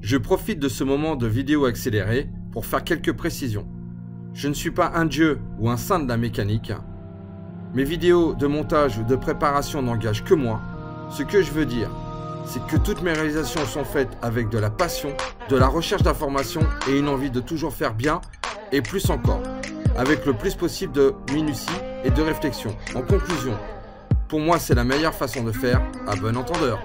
Je profite de ce moment de vidéo accélérée pour faire quelques précisions. Je ne suis pas un dieu ou un saint de la mécanique. Mes vidéos de montage ou de préparation n'engagent que moi. Ce que je veux dire, c'est que toutes mes réalisations sont faites avec de la passion, de la recherche d'informations et une envie de toujours faire bien et plus encore, avec le plus possible de minutie et de réflexion. En conclusion, pour moi c'est la meilleure façon de faire, à bon entendeur.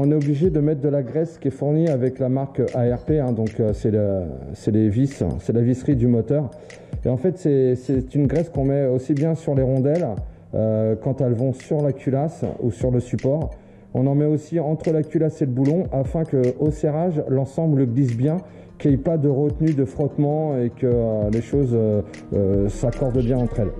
On est obligé de mettre de la graisse qui est fournie avec la marque ARP, donc c'est les vis, c'est la visserie du moteur. Et en fait c'est une graisse qu'on met aussi bien sur les rondelles quand elles vont sur la culasse ou sur le support. On en met aussi entre la culasse et le boulon afin qu'au serrage l'ensemble glisse bien, qu'il n'y ait pas de retenue, de frottement et que les choses s'accordent bien entre elles.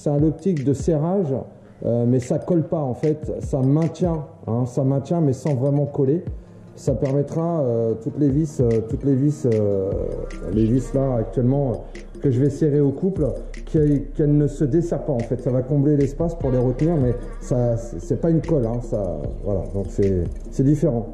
c'est un optique de serrage, mais ça colle pas en fait, ça maintient mais sans vraiment coller. Ça permettra toutes les vis là actuellement que je vais serrer au couple, qu'elles ne se desserrent pas en fait. Ça va combler l'espace pour les retenir, mais ça c'est pas une colle, hein, ça, voilà, donc c'est différent.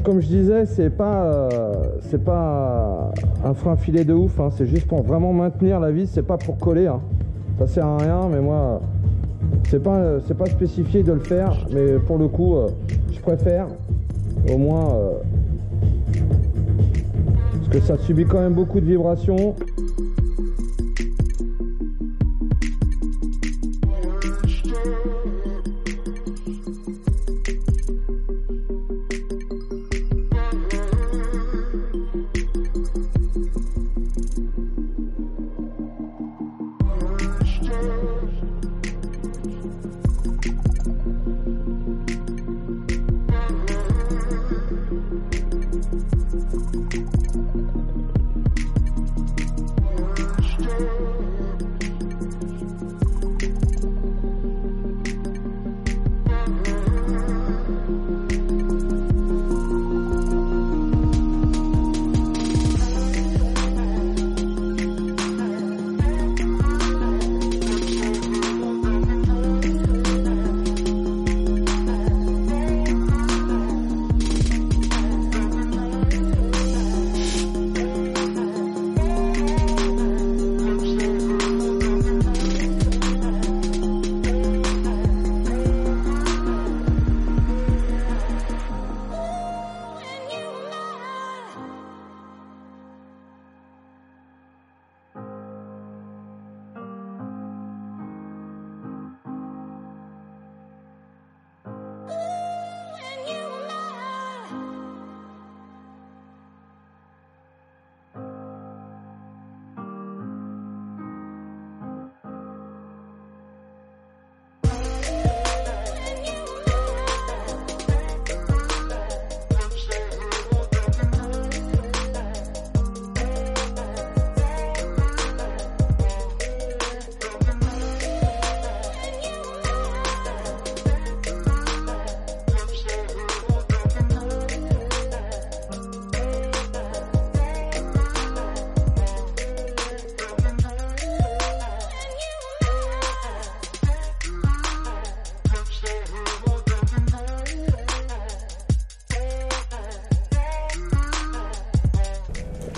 Comme je disais, c'est pas un frein filet de ouf, hein, c'est juste pour vraiment maintenir la vis, c'est pas pour coller, hein. Ça sert à rien, mais moi c'est pas spécifié de le faire, mais pour le coup je préfère au moins parce que ça subit quand même beaucoup de vibrations.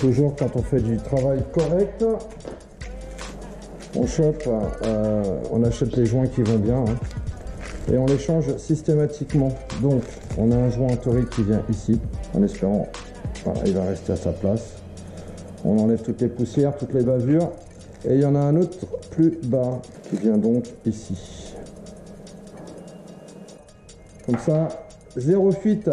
Toujours quand on fait du travail correct, on chope, on achète les joints qui vont bien, hein, et on les change systématiquement. Donc on a un joint torique qui vient ici, en espérant, voilà, il va rester à sa place. On enlève toutes les poussières, toutes les bavures, et il y en a un autre plus bas qui vient donc ici. Comme ça, zéro fuite.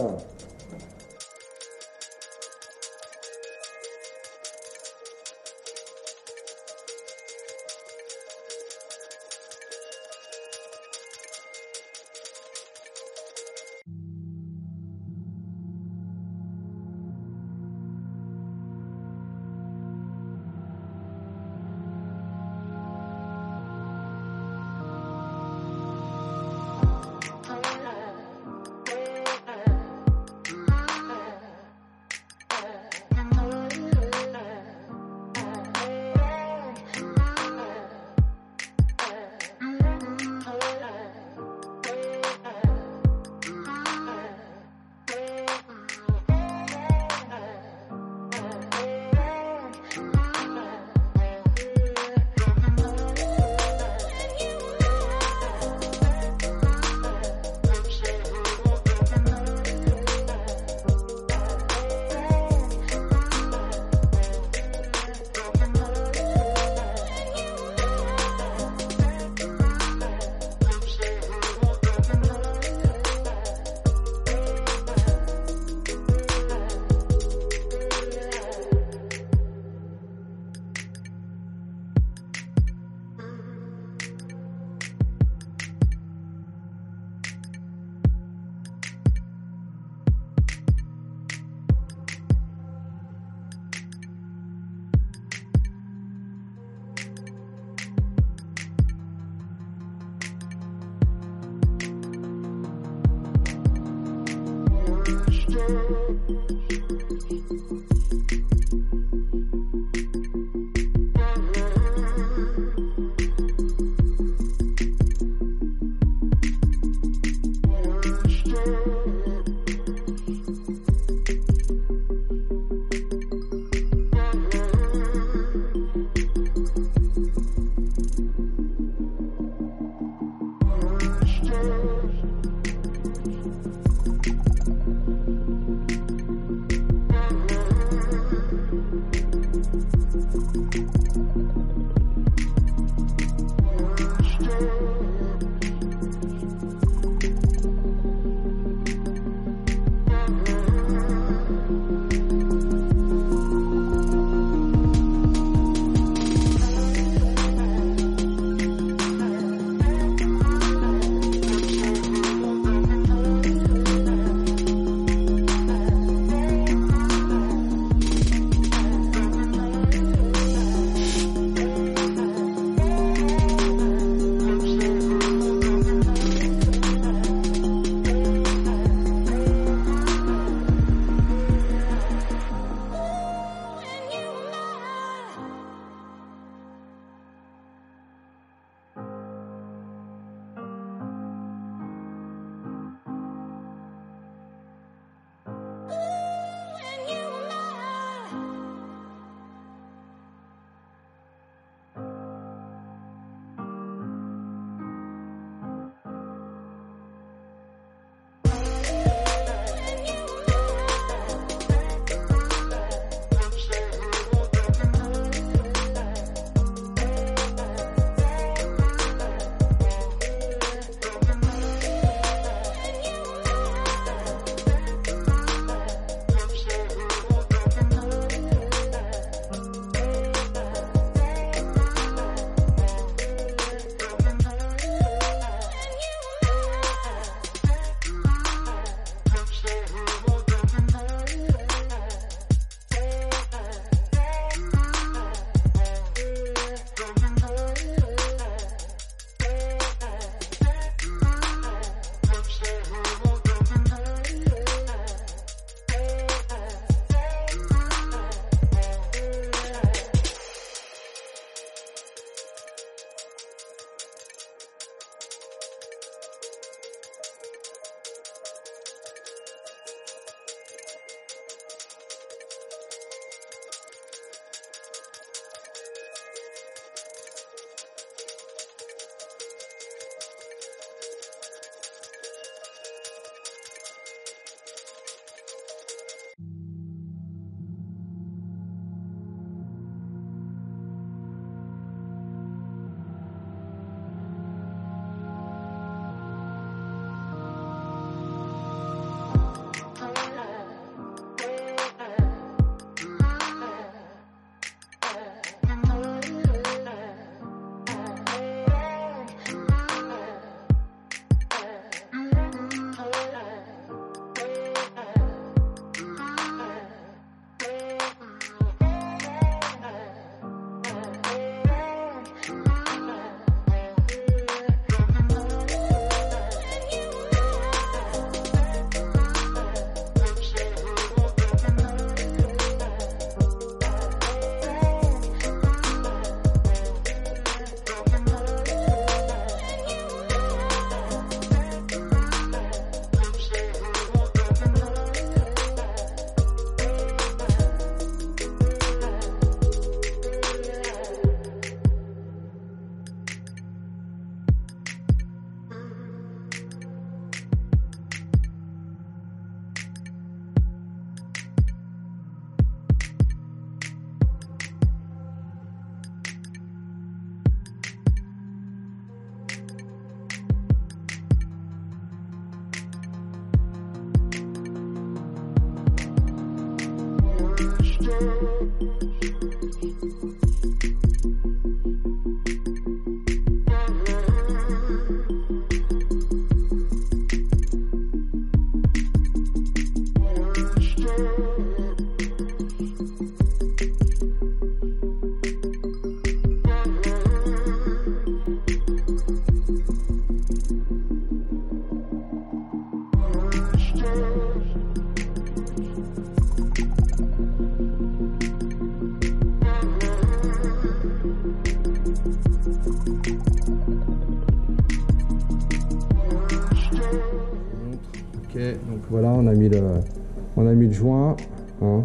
Voilà, on a mis le joint. Hein.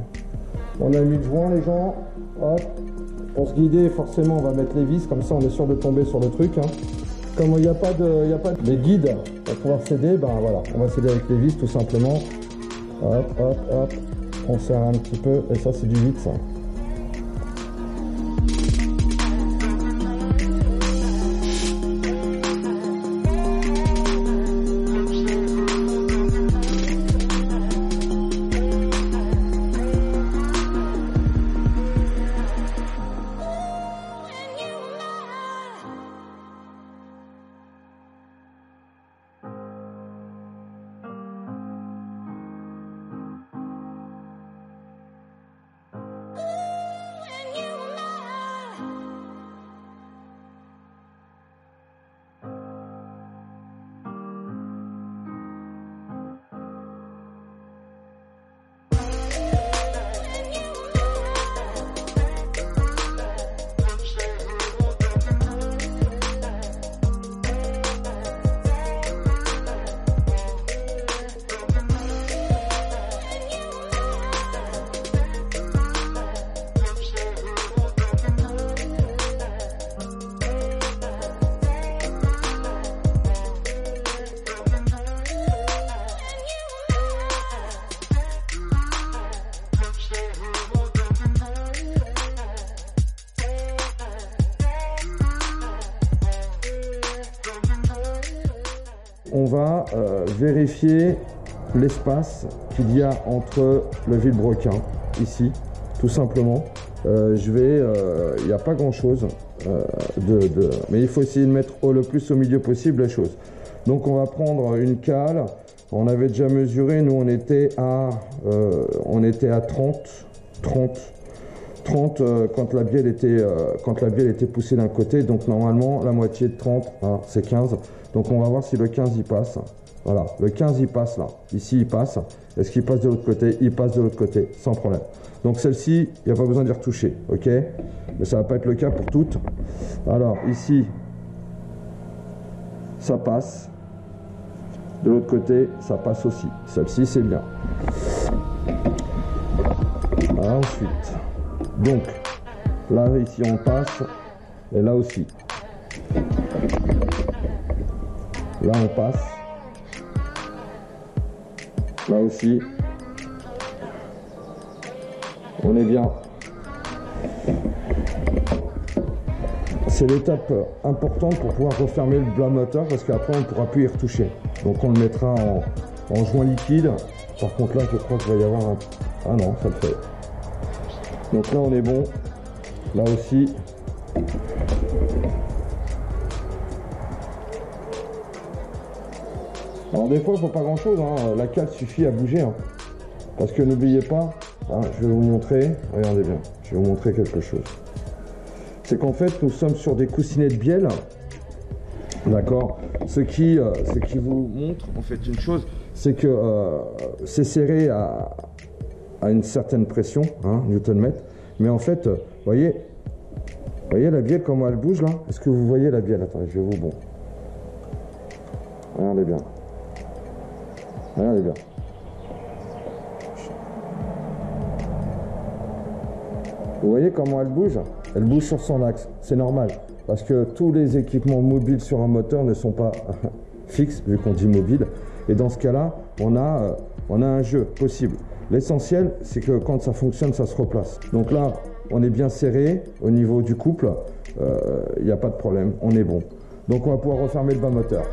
On a mis le joint, les gens. Hop. Pour se guider, forcément, on va mettre les vis. Comme ça, on est sûr de tomber sur le truc. Hein. Comme il n'y a pas de les guides pour pouvoir s'aider, ben voilà, on va s'aider avec les vis tout simplement. Hop, hop, hop. On serre un petit peu. Et ça, c'est du 8, ça. On va vérifier l'espace qu'il y a entre le vilebrequin, ici, tout simplement. Il n'y a pas grand chose, mais il faut essayer de mettre le plus au milieu possible les choses. Donc on va prendre une cale, on avait déjà mesuré, nous on était à 30 quand la bielle était poussée d'un côté, donc normalement la moitié de 30, hein, c'est 15. Donc on va voir si le 15 y passe. Voilà, le 15 il passe là. Ici il passe. Est-ce qu'il passe de l'autre côté? Il passe de l'autre côté, sans problème. Donc celle-ci, il n'y a pas besoin d'y retoucher, ok? Mais ça ne va pas être le cas pour toutes. Alors ici, ça passe. De l'autre côté, ça passe aussi. Celle-ci, c'est bien. Ensuite, donc là ici on passe, et là aussi. Là on passe. Là aussi. On est bien. C'est l'étape importante pour pouvoir refermer le blas moteur parce qu'après on ne pourra plus y retoucher. Donc on le mettra en joint liquide. Par contre là je crois qu'il va y avoir un... Ah non, ça le fait. Donc là on est bon. Là aussi. Alors des fois il ne faut pas grand chose, hein. La cale suffit à bouger. Hein. Parce que n'oubliez pas, hein, je vais vous montrer, regardez bien, je vais vous montrer quelque chose. C'est qu'en fait nous sommes sur des coussinets de bielle. D'accord. Ce qui vous montre en fait une chose, c'est que c'est serré à une certaine pression, hein, Newton-mètre. Mais en fait, voyez la bielle comment elle bouge là? Est-ce que vous voyez la bielle? Attendez, je vais vous bon. Regardez bien. Regardez bien. Vous voyez comment elle bouge? Elle bouge sur son axe. C'est normal. Parce que tous les équipements mobiles sur un moteur ne sont pas fixes, vu qu'on dit mobile. Et dans ce cas-là, on a un jeu possible. L'essentiel, c'est que quand ça fonctionne, ça se replace. Donc là, on est bien serré au niveau du couple. Il n'y a pas de problème, on est bon. Donc on va pouvoir refermer le bas moteur.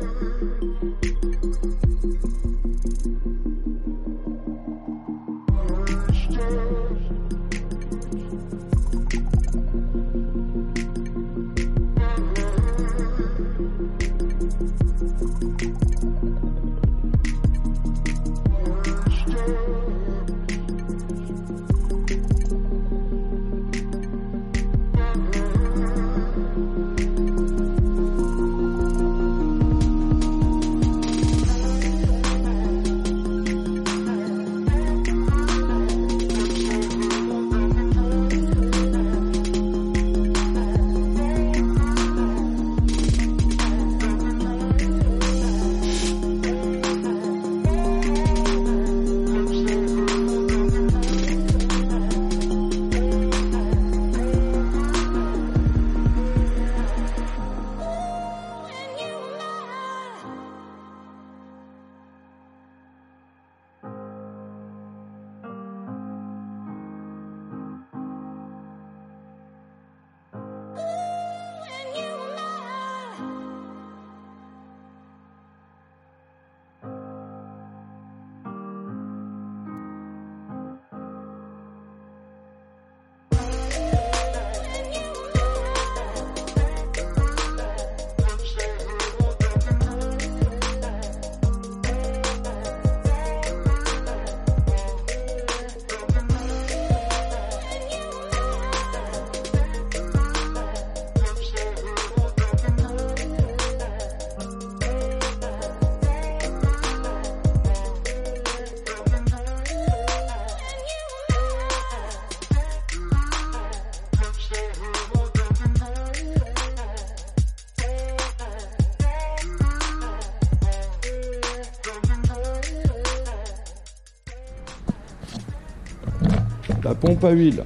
la pompe à huile.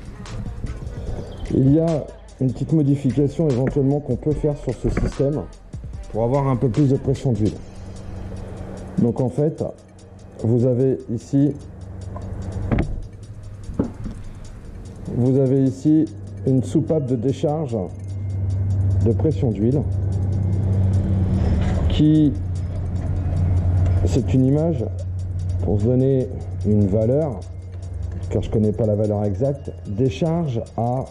Il y a une petite modification éventuellement qu'on peut faire sur ce système pour avoir un peu plus de pression d'huile. Donc en fait, vous avez ici une soupape de décharge de pression d'huile qui, c'est une image pour se donner une valeur, car je ne connais pas la valeur exacte, décharge à,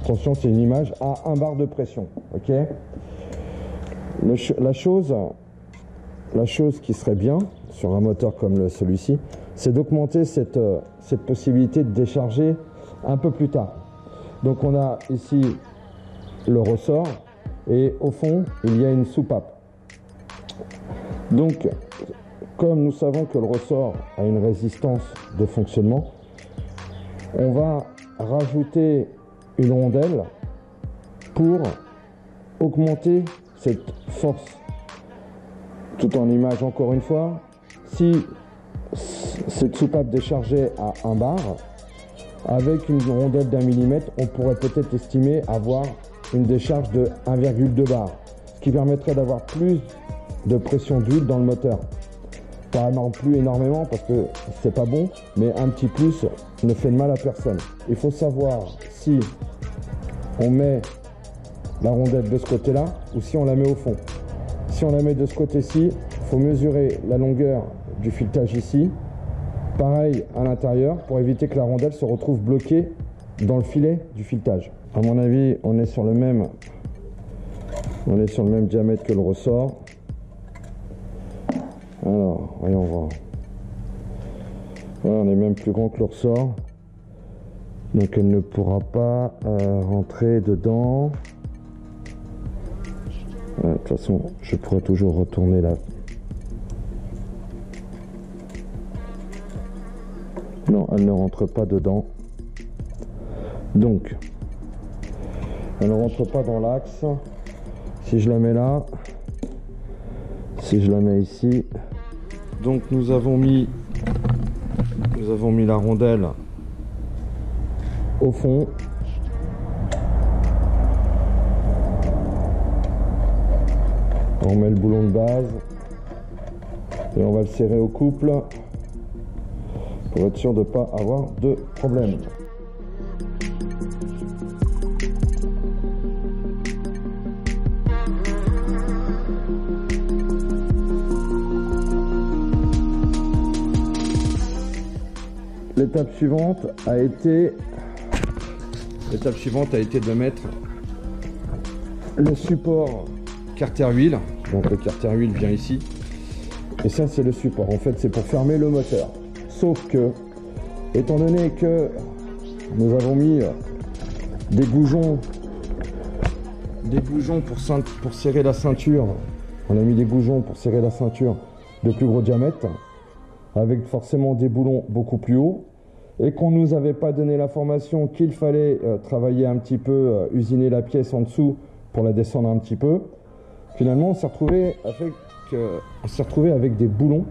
attention c'est une image, à 1 bar de pression. Ok. La chose qui serait bien sur un moteur comme celui-ci, c'est d'augmenter cette possibilité de décharger un peu plus tard. Donc on a ici le ressort et au fond il y a une soupape. Donc comme nous savons que le ressort a une résistance de fonctionnement, on va rajouter une rondelle pour augmenter cette force. Tout en image, encore une fois, si cette soupape déchargeait à 1 bar, avec une rondelle d'1 mm, on pourrait peut-être estimer avoir une décharge de 1,2 bar, ce qui permettrait d'avoir plus de pression d'huile dans le moteur. Pas non plus énormément parce que c'est pas bon, mais un petit plus ne fait de mal à personne. Il faut savoir si on met la rondelle de ce côté-là ou si on la met au fond. Si on la met de ce côté-ci, il faut mesurer la longueur du filetage ici. Pareil à l'intérieur pour éviter que la rondelle se retrouve bloquée dans le filet du filetage. À mon avis, on est sur le même diamètre que le ressort. Alors, voyons voir. Voilà, on est même plus grand que le ressort. Donc elle ne pourra pas rentrer dedans. De toute façon, je pourrais toujours retourner là. Non, elle ne rentre pas dedans. Donc, elle ne rentre pas dans l'axe. Si je la mets là, si je la mets ici, donc nous avons mis la rondelle au fond. On met le boulon de base et on va le serrer au couple pour être sûr de ne pas avoir de problème. L'étape suivante a été de mettre le support carter huile. Donc le carter huile vient ici. Et ça c'est le support. En fait c'est pour fermer le moteur. Sauf que, étant donné que nous avons mis des goujons pour serrer la ceinture, on a mis des goujons pour serrer la ceinture de plus gros diamètre, avec forcément des boulons beaucoup plus hauts, et qu'on ne nous avait pas donné l'information qu'il fallait travailler un petit peu, usiner la pièce en dessous pour la descendre un petit peu. Finalement, on s'est retrouvé avec des boulons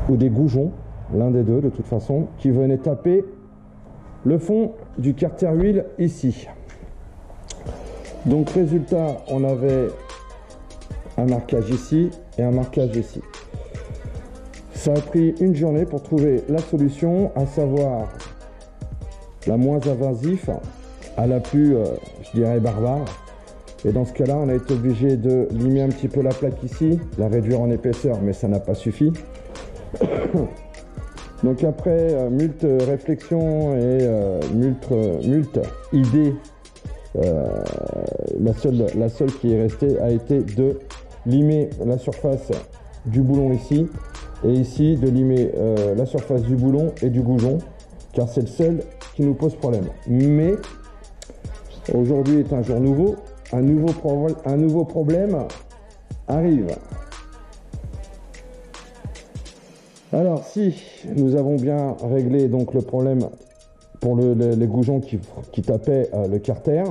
ou des goujons, l'un des deux de toute façon, qui venaient taper le fond du carter huile ici. Donc résultat, on avait un marquage ici et un marquage ici. Ça a pris une journée pour trouver la solution, à savoir la moins invasive à la plus, je dirais, barbare. Et dans ce cas-là, on a été obligé de limer un petit peu la plaque ici, la réduire en épaisseur, mais ça n'a pas suffi. Donc après moult réflexions et moult idées, la seule qui est restée a été de limer la surface du boulon ici, et ici de limer la surface du boulon et du goujon, car c'est le seul qui nous pose problème. Mais aujourd'hui est un jour nouveau, un nouveau problème arrive. Alors si nous avons bien réglé donc le problème pour les goujons qui tapaient le carter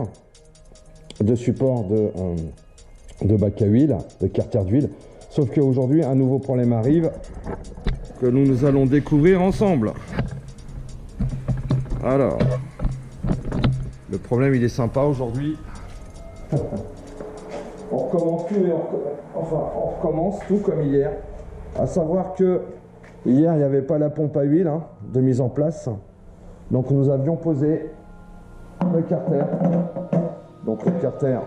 de support de bac à huile, de carter d'huile, sauf qu'aujourd'hui un nouveau problème arrive que nous allons découvrir ensemble. Alors, le problème il est sympa aujourd'hui. On recommence tout, on recommence tout comme hier. À savoir que hier il n'y avait pas la pompe à huile de mise en place. Donc nous avions posé le carter. Donc le carter,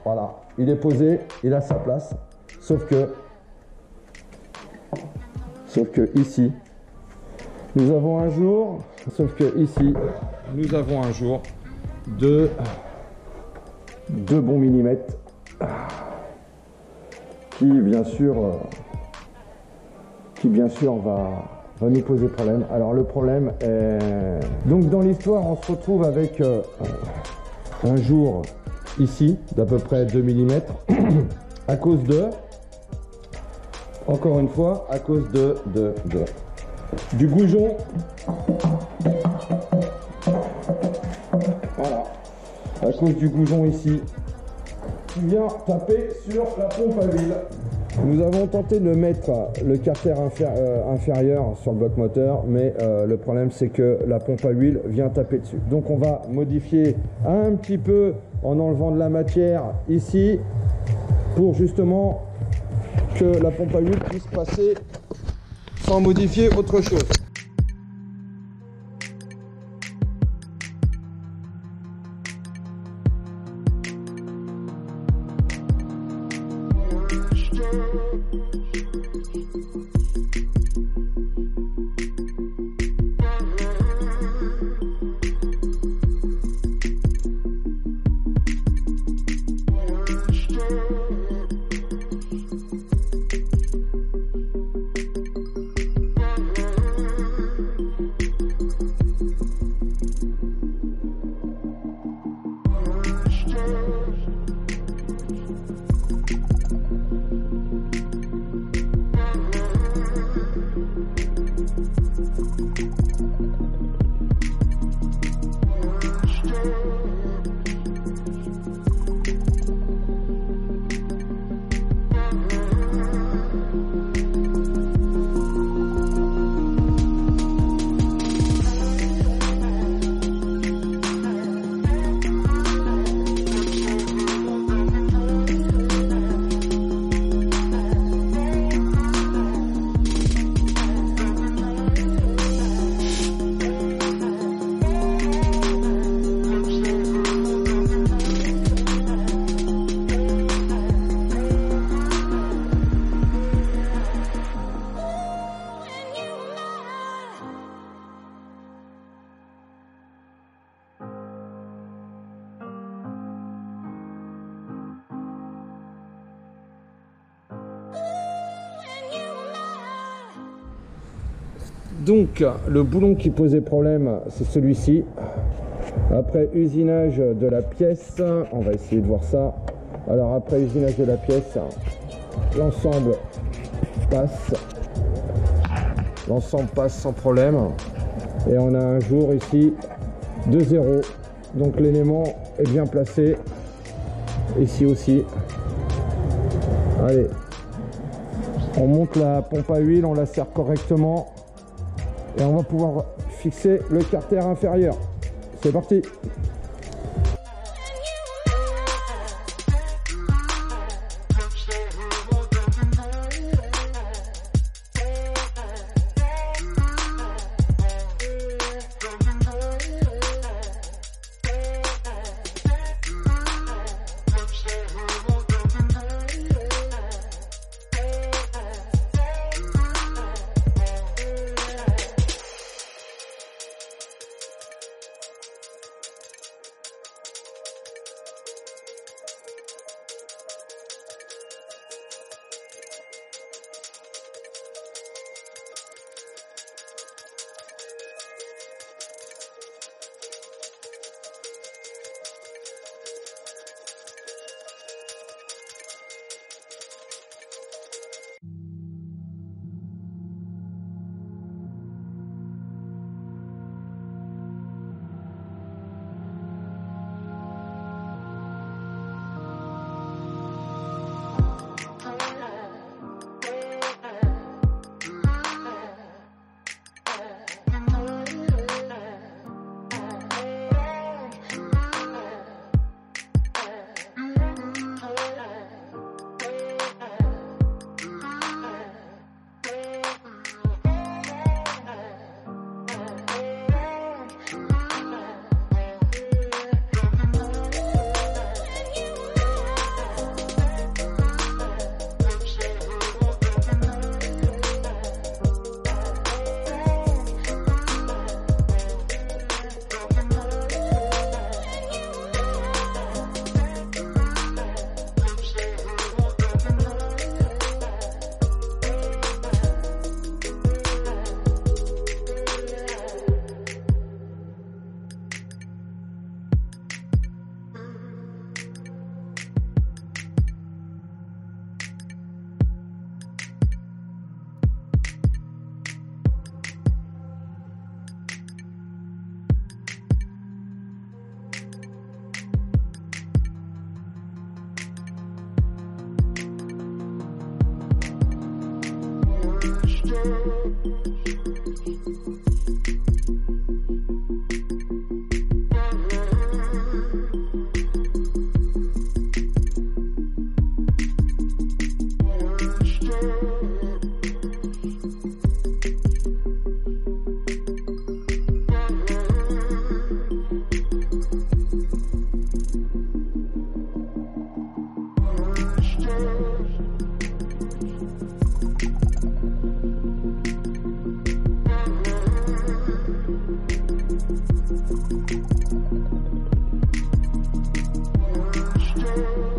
voilà, il est posé, il a sa place. Sauf que ici, nous avons un jour. Sauf que ici, nous avons un jour de 2 bons millimètres qui bien sûr va nous poser problème. Alors le problème est... Donc dans l'histoire, on se retrouve avec un jour ici d'à peu près 2 mm à cause de... Encore une fois, à cause du goujon. Voilà. À cause du goujon ici qui vient taper sur la pompe à huile. Nous avons tenté de mettre le carter inférieur sur le bloc moteur, mais le problème c'est que la pompe à huile vient taper dessus. Donc on va modifier un petit peu en enlevant de la matière ici pour justement que la pompe à huile puisse passer sans modifier autre chose. Donc le boulon qui posait problème, c'est celui-ci. Après usinage de la pièce, on va essayer de voir ça. Alors après usinage de la pièce, l'ensemble passe. L'ensemble passe sans problème. Et on a un jour ici de 0. Donc l'élément est bien placé. Ici aussi. Allez. On monte la pompe à huile, on la serre correctement. Et on va pouvoir fixer le carter inférieur. C'est parti! Thank you.